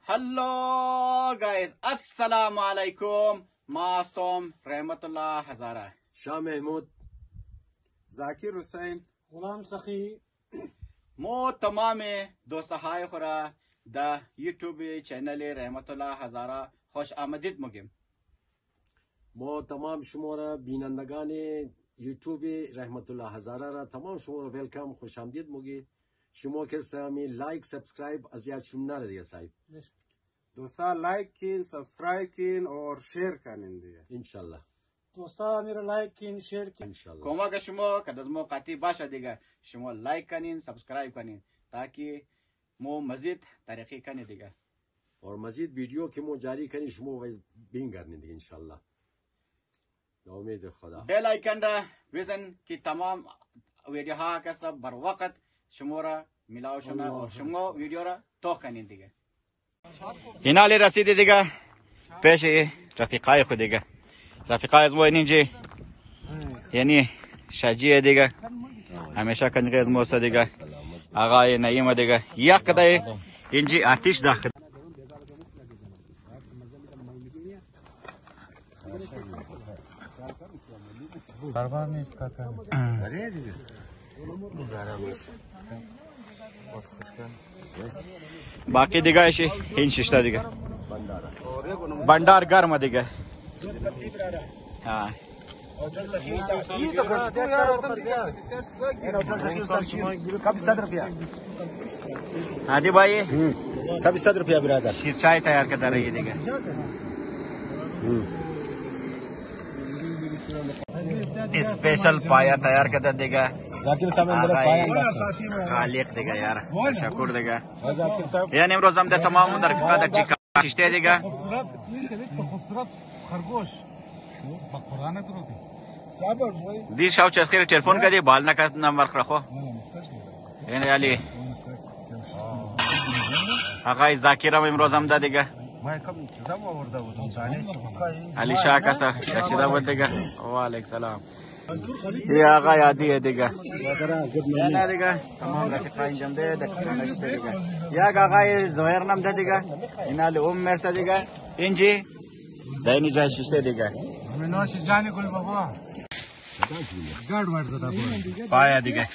Hello guys, Assalamu alaikum. Mastom Rahmatullah Hazara. Shah Mahmood, Zakir Hussain, غلام سخی مو تمام دوستهای خورا دا یوتیوب چینل رحمتالله هزاره خوش آمدید مگیم. ما تمام شما را بینندگان یوتیوب رحمت الله هزاره را تمام شما را ویلکم خوش آمدید میگی. شما که همی لایک سابسکرایب از یاد شما نره صاحب. دوستا لایک کین، سبسکرایب کین اور شیر کنین دیگه. انشالله. دوستا میره لایک کین شیر کین. انشالله. کمک شما که از ما قطعی باشه دیگه. شما لایک کنین، سبسکرایب کنین تاکه مو مزید ترقی کنه دیگه. اور مزید ویدیو که ما جاری کنی شما بین گردین دیگه انشالله. به امید خدا. بیل آیکن را بزن که تمام ویدیوها که بر وقت شما را میلاو شنا اور شما ویدیو را توخ کنین دیگه. اینا لی رسیدی دیگه پیش رفیقای خود دیگه. رفیقای از ما اینجا یعنی شجیه دیگه همیشه کنگه از موسا دیگه آقای نعیم دیگه یک کدای اینجا آتیش داخل بربار نیست کاکا. باقی دیگه ایشی این ششتا دیگه بندار گرم دیگه. ها عادی भाई कभी 100 रुपया बिरादर. शीर चाय तैयार करता रहिए देगा. स्पेशल पाया तैयार करता देगा. जाकिर साहब ने मेरा पाया खालिक देगा यार. शकुर देगा. यानी امروز हम तमाम उधर का चिका शिष्टे देगा. خوبصورت این سویت تو خوبصورت خرگوش با قرآن کرو دی شاو چه خیر تلفن کردی بال نکرد نمبر خرخو. یعنی علی آقای زاکر هم امروز هم داد دیگه. ما کم چیزا آورده بودم زانی علی شاه کسا رسیده بود دیگه. و علیک سلام. یا آقای عادی دیگه. نه دیگه تمام رفیقا انجام ده دیگه. یا آقای زهیر نام ده دیگه. اینا لی مرسا دیگه. اینجی دینی جای شیشته دیگه. منوش جانی گل بابا گرد ورد دادا پایا دیگه.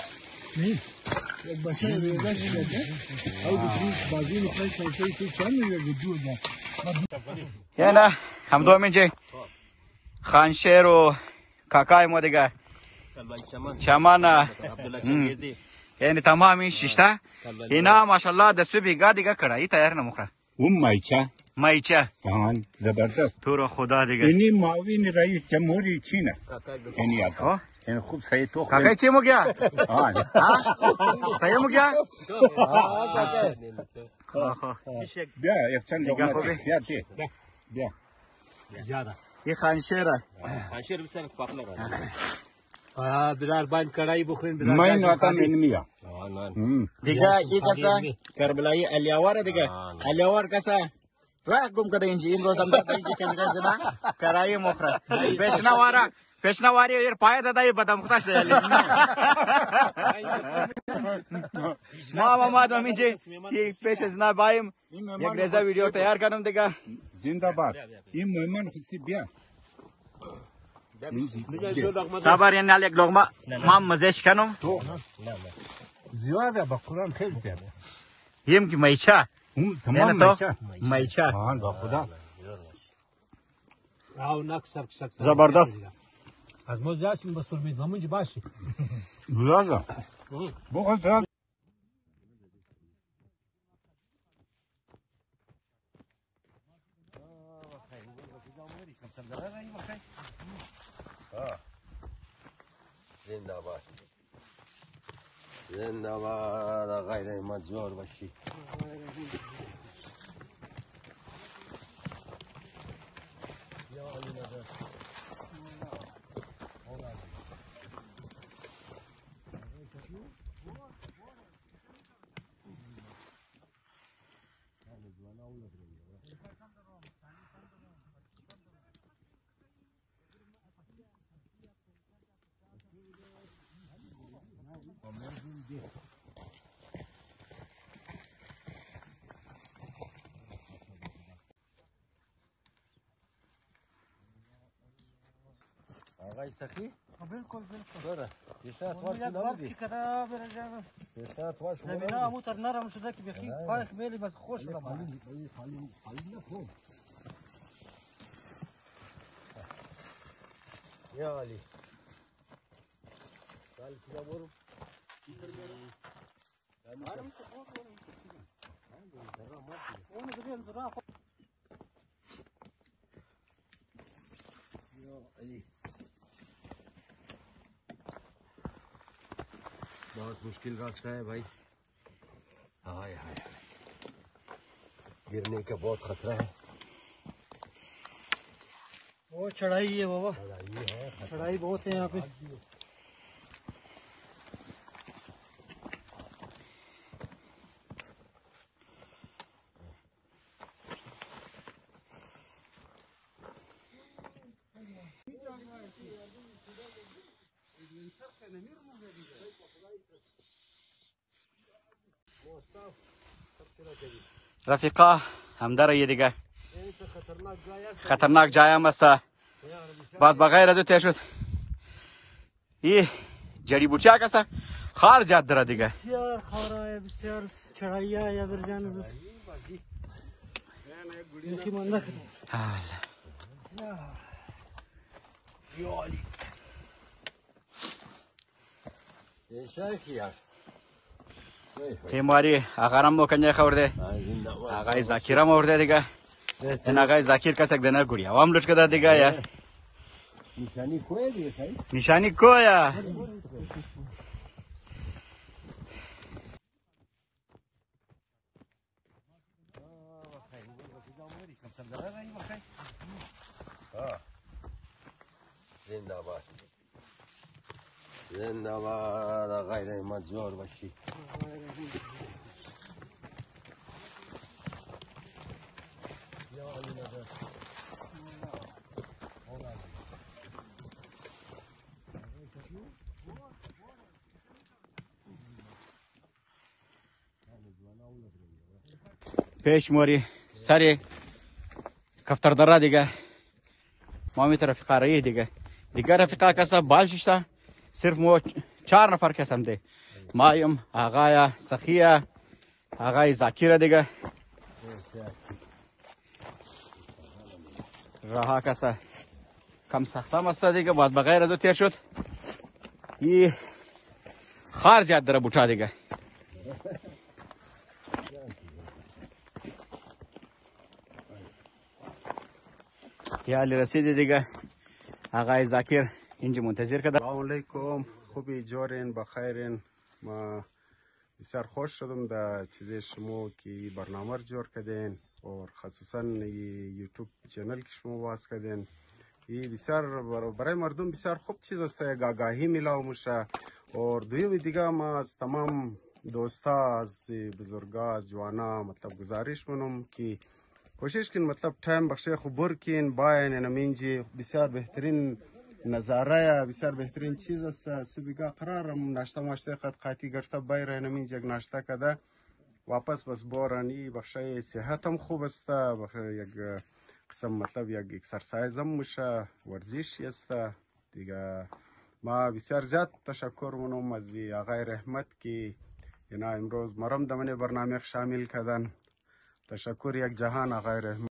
یعنی هم دو اینجا خانشیر و کاکای ما دیگه چمان یعنی تمام این شیشته اینا ماشاءالله دستو بیگا دیگه کڑایی تیار نموخره. اون مایچه آن زبردست تو رو خدا دیگه. اینی معاون رئیس جمهوری چینه. یعنی آقا این خوب صحیح تو کاکای چی مو گیا؟ آن صحیح مو گیا؟ بیا یک چند لقمه بیا زیاده این خانشیره. خانشیر بسیار پاکله برار باید کڑایی بخورین من ناتم اینمیا دیگه این کسا کربلایی الیاوار دیگه. الیاوار کسا راه گم کده اینجا این روز هم داده اینجا کنگه زنا کرایی مخرد پیشنواری ایر پای دادایی بدم مختش دیالی ما ماماد هم اینجا یک پیش زنا بایم یک ریزه ویدیو تیار کنم دیگه. زنده باد این مهمان خودی بیا صبر یعنی یک لغمه ما مزهش کنم زیاده با قرآن خیلی زیاده یم که میچه تمام میچه آن با خدا او نک سرک زبردست. از ما زیادشین بس فرمید همونجا باشی گلازا بخور زنده‌باد زنده‌باد آقای رحمت جور باشی. آقای سخی بالکل بالکل بره پیسه اتوار یک که بار نبودی که کدا بره جان پیسه اتوار شما زمینه همو تر نرم شده که بخی پای خیلی بس خوش شده خالی نکن یا علی سال کجا برو اون بدون زرا बहुत मुश्किल रास्ता है भाई हाय हाय गिरने का बहुत खतरा है वो चढ़ाई है बाबा ये है चढ़ाई बहुत है यहाँ पे رفیقا همداره یه دیگه خطرناک جای هم است. بعد بغیر از او تیر شد این جڑی بوٹی ها کسا خار جاد داره دیگه بسیار خارا بسیار چढ़ाई है या फिर जान देखी मन ना ये शेख यार تیماری آقا رم کنجه خورده آقای زاکیر هم آورده دیگه این آقای زاکیر کسک دنه گوری هم لوچ کده دیگه یا निशानी खोए दिए सही نشانی کویا जिंदाबाद जिंदाबाद आगाई रहमत जोर बशी پیش موری سری کفتر دره دیگه ما می رفیقا رایی دیگه رفیقا کسا بالششتا صرف مو 4 نفر کسم ده مایم آقای سخیه آقای زاکیره دیگه راه کسا کم سختم است دیگه بعد بغیر از او تیر شد این خار جاد داره بوٹا دیگه یا علی رسیدی دیگه آقای زاکیر اینجا منتظر کده سلام علیکم خوبی جورین بخیرین ما بسیار خوش شدم در چیز شما که برنامه رو جور کردین و خصوصا یوتیوب چینل که شما باز کردین این بسیار برای مردم بسیار خوب چیز است یک آگاهی میلاو میشه و دویم دیگه ما از تمام دوستا از بزرگا از جوانا مطلب گزارش منم که کوشش کن مطلب ٹائم بخشه خبر کن باین نمینجی بسیار بهترین نظاره بسیار بهترین چیز است صبح قرارم ناشته ماشته قد قاطی گرفته بایر نمینجی یک ناشته کده واپس بس بارانی بخشه صحت هم خوب است یک قسم مطلب یک اکسرسایز هم میشه ورزش است دیگه ما بسیار زیاد تشکر منم از آقای رحمت که اینا امروز مرم دمن برنامه شامل کردن تشکر یک جهان آقای رحمت